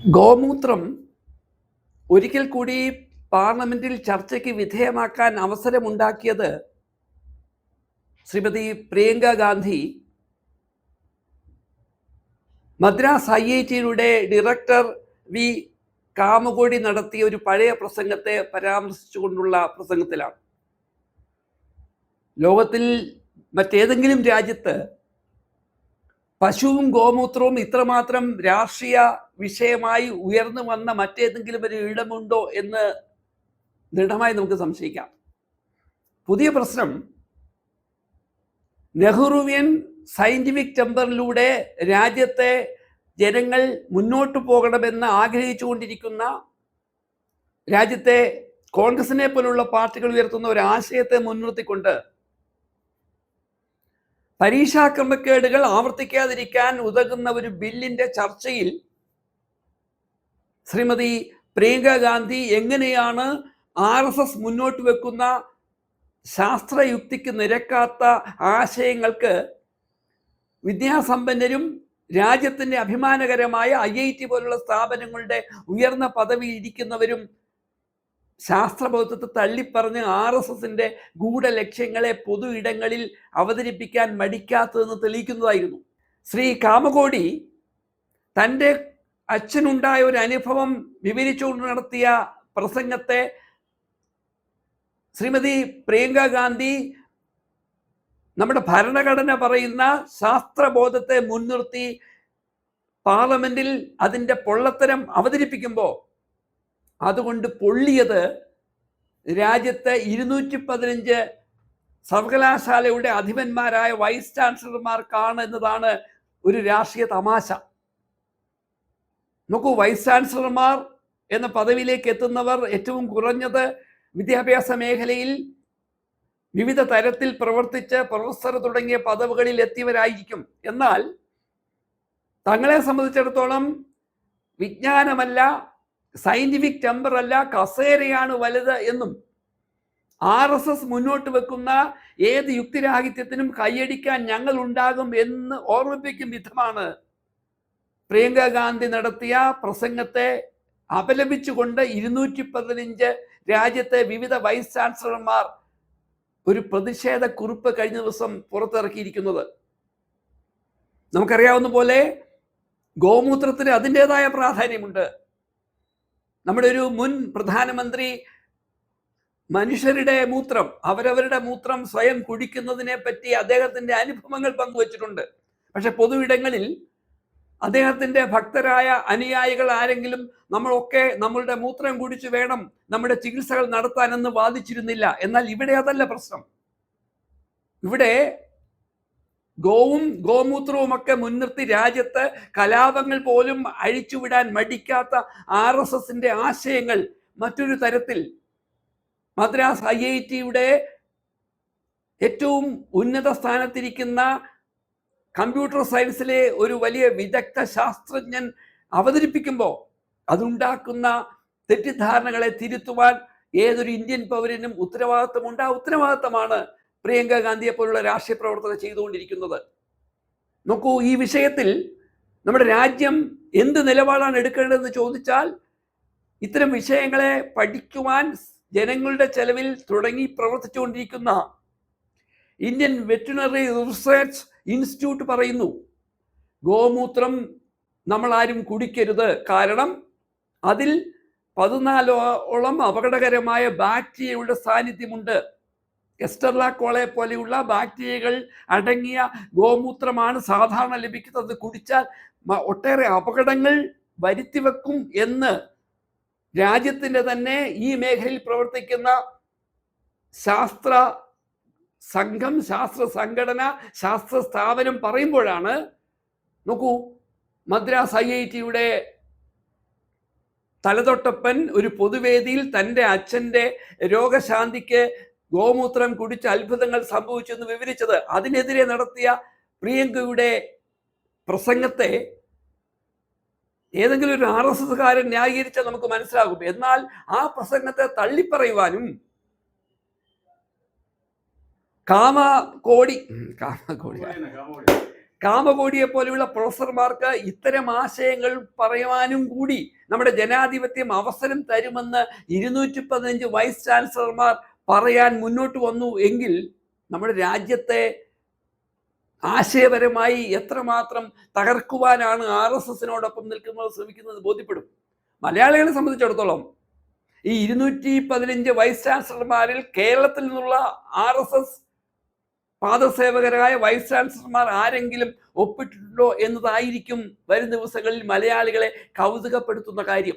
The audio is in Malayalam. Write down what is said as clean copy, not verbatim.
ഗോമൂത്രം ഒരിക്കൽ കൂടി പാർലമെന്റിൽ ചർച്ചയ്ക്ക് വിധേയമാക്കാൻ അവസരമുണ്ടാക്കിയത് ശ്രീമതി പ്രിയങ്ക ഗാന്ധി മദ്രാസ് IITയുടെ ഡയറക്ടർ വി കാമകോടി നടത്തിയ ഒരു പഴയ പ്രസംഗത്തെ പരാമർശിച്ചുകൊണ്ടുള്ള പ്രസംഗത്തിലാണ്. ലോകത്തിൽ മറ്റേതെങ്കിലും രാജ്യത്ത് പശുവും ഗോമൂത്രവും ഇത്രമാത്രം രാഷ്ട്രീയ വിഷയമായി ഉയർന്നു വന്ന മറ്റേതെങ്കിലും ഒരു ഇടമുണ്ടോ എന്ന് ദൃഢമായി നമുക്ക് സംശയിക്കാം. പുതിയ പ്രശ്നം നെഹ്റുവിയൻ സയന്റിഫിക് ടെമ്പറിലൂടെ രാജ്യത്തെ ജനങ്ങൾ മുന്നോട്ട് പോകണമെന്ന് ആഗ്രഹിച്ചുകൊണ്ടിരിക്കുന്ന രാജ്യത്തെ കോൺഗ്രസിനെ പോലുള്ള പാർട്ടികൾ ഉയർത്തുന്ന ഒരു ആശയത്തെ മുൻനിർത്തിക്കൊണ്ട് പരീക്ഷാ ക്രമക്കേടുകൾ ആവർത്തിക്കാതിരിക്കാൻ ഉതകുന്ന ഒരു ബില്ലിന്റെ ചർച്ചയിൽ ശ്രീമതി പ്രിയങ്ക ഗാന്ധി എങ്ങനെയാണ് RSS മുന്നോട്ട് വെക്കുന്ന ശാസ്ത്രയുക്തിക്ക് നിരക്കാത്ത ആശയങ്ങൾക്ക് വിദ്യാസമ്പന്നരും രാജ്യത്തിൻ്റെ അഭിമാനകരമായ IIT പോലുള്ള സ്ഥാപനങ്ങളുടെ ഉയർന്ന പദവിയിൽ ഇരിക്കുന്നവരും ശാസ്ത്രബോധത്തെ തള്ളിപ്പറഞ്ഞ് RSSന്റെ ഗൂഢലക്ഷ്യങ്ങളെ പൊതു ഇടങ്ങളിൽ അവതരിപ്പിക്കാൻ മടിക്കാത്തതെന്ന് തെളിയിക്കുന്നതായിരുന്നു. ശ്രീ കാമകോടി തൻ്റെ അച്ഛനുണ്ടായ ഒരു അനുഭവം വിവരിച്ചുകൊണ്ട് നടത്തിയ പ്രസംഗത്തെ ശ്രീമതി പ്രിയങ്ക ഗാന്ധി നമ്മുടെ ഭരണഘടന പറയുന്ന ശാസ്ത്രബോധത്തെ മുൻനിർത്തി പാർലമെന്റിൽ അതിൻ്റെ പൊള്ളത്തരം അവതരിപ്പിക്കുമ്പോൾ അതുകൊണ്ട് പൊള്ളിയത് രാജ്യത്തെ 215 സർവകലാശാലയുടെ അധിപന്മാരായ വൈസ് ചാൻസലർമാർക്കാണ് എന്നതാണ് ഒരു രാഷ്ട്രീയ തമാശ. നോക്കൂ, വൈസ് ചാൻസലർമാർ എന്ന പദവിയിലേക്ക് എത്തുന്നവർ ഏറ്റവും കുറഞ്ഞത് വിദ്യാഭ്യാസ മേഖലയിൽ വിവിധ തരത്തിൽ പ്രവർത്തിച്ച് പ്രൊഫസർ തുടങ്ങിയ പദവികളിൽ എത്തിയവരായിരിക്കും. എന്നാൽ തങ്ങളെ സംബന്ധിച്ചിടത്തോളം വിജ്ഞാനമല്ല, സയന്റിഫിക് ടെമ്പർ അല്ല, കസേരയാണ് വലുത് എന്നും RSS മുന്നോട്ട് വെക്കുന്ന ഏത് യുക്തിരാഹിത്യത്തിനും കൈയടിക്കാൻ ഞങ്ങൾ ഉണ്ടാകും എന്ന് ഓർമ്മിപ്പിക്കും വിധമാണ് പ്രിയങ്ക ഗാന്ധി നടത്തിയ പ്രസംഗത്തെ അപലപിച്ചുകൊണ്ട് 215 രാജ്യത്തെ വിവിധ വൈസ് ചാൻസലർമാർ ഒരു പ്രതിഷേധ കുറിപ്പ് കഴിഞ്ഞ ദിവസം പുറത്തിറക്കിയിരിക്കുന്നത്. നമുക്കറിയാവുന്ന പോലെ ഗോമൂത്രത്തിന് അതിൻ്റെതായ പ്രാധാന്യമുണ്ട്. നമ്മുടെ ഒരു മുൻ പ്രധാനമന്ത്രി മനുഷ്യരുടെ മൂത്രം, അവരവരുടെ മൂത്രം സ്വയം കുടിക്കുന്നതിനെ പറ്റി അദ്ദേഹത്തിൻ്റെ അനുഭവങ്ങൾ പങ്കുവച്ചിട്ടുണ്ട്. പക്ഷെ പൊതു ഇടങ്ങളിൽ അദ്ദേഹത്തിൻ്റെ ഭക്തരായ അനുയായികൾ ആരെങ്കിലും നമ്മളൊക്കെ നമ്മളുടെ മൂത്രം കുടിച്ചു വേണം നമ്മുടെ ചികിത്സകൾ നടത്താനെന്ന് വാദിച്ചിരുന്നില്ല. എന്നാൽ ഇവിടെ അതല്ല പ്രശ്നം. ഇവിടെ ഗോവും ഗോമൂത്രവും ഒക്കെ മുൻനിർത്തി രാജ്യത്ത് കലാപങ്ങൾ പോലും അഴിച്ചുവിടാൻ മടിക്കാത്ത RSSന്റെ ആശയങ്ങൾ മറ്റൊരു തരത്തിൽ മദ്രാസ് IITയുടെ ഏറ്റവും ഉന്നത സ്ഥാനത്തിരിക്കുന്ന കമ്പ്യൂട്ടർ സയൻസിലെ ഒരു വലിയ വിദഗ്ധ ശാസ്ത്രജ്ഞൻ അവതരിപ്പിക്കുമ്പോൾ അതുണ്ടാക്കുന്ന തെറ്റിദ്ധാരണകളെ തിരുത്തുവാൻ ഏതൊരു ഇന്ത്യൻ പൗരനും ഉത്തരവാദിത്തമുണ്ട്. ആ ഉത്തരവാദിത്തമാണ് പ്രിയങ്ക ഗാന്ധിയെ പോലുള്ള രാഷ്ട്രീയ പ്രവർത്തകർ ചെയ്തുകൊണ്ടിരിക്കുന്നത്. നോക്കൂ, ഈ വിഷയത്തിൽ നമ്മുടെ രാജ്യം എന്ത് നിലപാടാണ് എടുക്കേണ്ടതെന്ന് ചോദിച്ചാൽ ഇത്തരം വിഷയങ്ങളെ പഠിക്കുവാൻ ജനങ്ങളുടെ ചെലവിൽ തുടങ്ങി പ്രവർത്തിച്ചുകൊണ്ടിരിക്കുന്ന ഇന്ത്യൻ വെറ്റിനറി റിസർച്ച് ഇൻസ്റ്റിറ്റ്യൂട്ട് പറയുന്നു, ഗോമൂത്രം നമ്മൾ ആരും കുടിക്കരുത്. കാരണം അതിൽ 14ഓളം അപകടകരമായ ബാക്ടീരിയയുടെ സാന്നിധ്യമുണ്ട്. എസ്റ്റർല കോളെ പോലെയുള്ള ബാക്ടീരിയകൾ അടങ്ങിയ ഗോമൂത്രമാണ് സാധാരണ ലഭിക്കുന്നത്. കുടിച്ചാൽ ഒട്ടേറെ അപകടങ്ങൾ വരുത്തിവെക്കും എന്ന് രാജ്യത്തിൻ്റെ തന്നെ ഈ മേഖലയിൽ പ്രവർത്തിക്കുന്ന ശാസ്ത്ര സംഘം, ശാസ്ത്ര സംഘടന, ശാസ്ത്ര സ്ഥാപനം പറയുമ്പോഴാണ് നോക്കൂ, മദ്രാസ് IITയുടെ തലതൊട്ടപ്പൻ ഒരു പൊതുവേദിയിൽ തൻ്റെ അച്ഛൻ്റെ രോഗശാന്തിക്ക് ഗോമൂത്രം കുടിച്ച് അത്ഭുതങ്ങൾ സംഭവിച്ചു എന്ന് വിവരിച്ചത്. അതിനെതിരെ നടത്തിയ പ്രിയങ്കയുടെ പ്രസംഗത്തെ ഏതെങ്കിലും ഒരു RSSകാരൻ ന്യായീകരിച്ചാൽ നമുക്ക് മനസ്സിലാകും. എന്നാൽ ആ പ്രസംഗത്തെ തള്ളിപ്പറയുവാനും കാമകോടി കാമകോടിയെ പോലെയുള്ള പ്രൊഫസർമാർക്ക് ഇത്തരം ആശയങ്ങൾ പറയുവാനും കൂടി നമ്മുടെ ജനാധിപത്യം അവസരം തരുമെന്ന് 215 വൈസ് ചാൻസലർമാർ പറയാൻ മുന്നോട്ട് വന്നു എങ്കിൽ നമ്മുടെ രാജ്യത്തെ ആശയപരമായി എത്രമാത്രം തകർക്കുവാനാണ് RSSനോടൊപ്പം നിൽക്കുന്നത് ശ്രമിക്കുന്നത് ബോധ്യപ്പെടും. മലയാളികളെ സംബന്ധിച്ചിടത്തോളം ഈ 215 വൈസ് ചാൻസലർമാരിൽ കേരളത്തിൽ നിന്നുള്ള RSS പാദസേവകരായ വൈസ് ചാൻസലർമാർ ആരെങ്കിലും ഒപ്പിട്ടിട്ടുണ്ടോ എന്നതായിരിക്കും വരും ദിവസങ്ങളിൽ മലയാളികളെ കൗതുകപ്പെടുത്തുന്ന കാര്യം.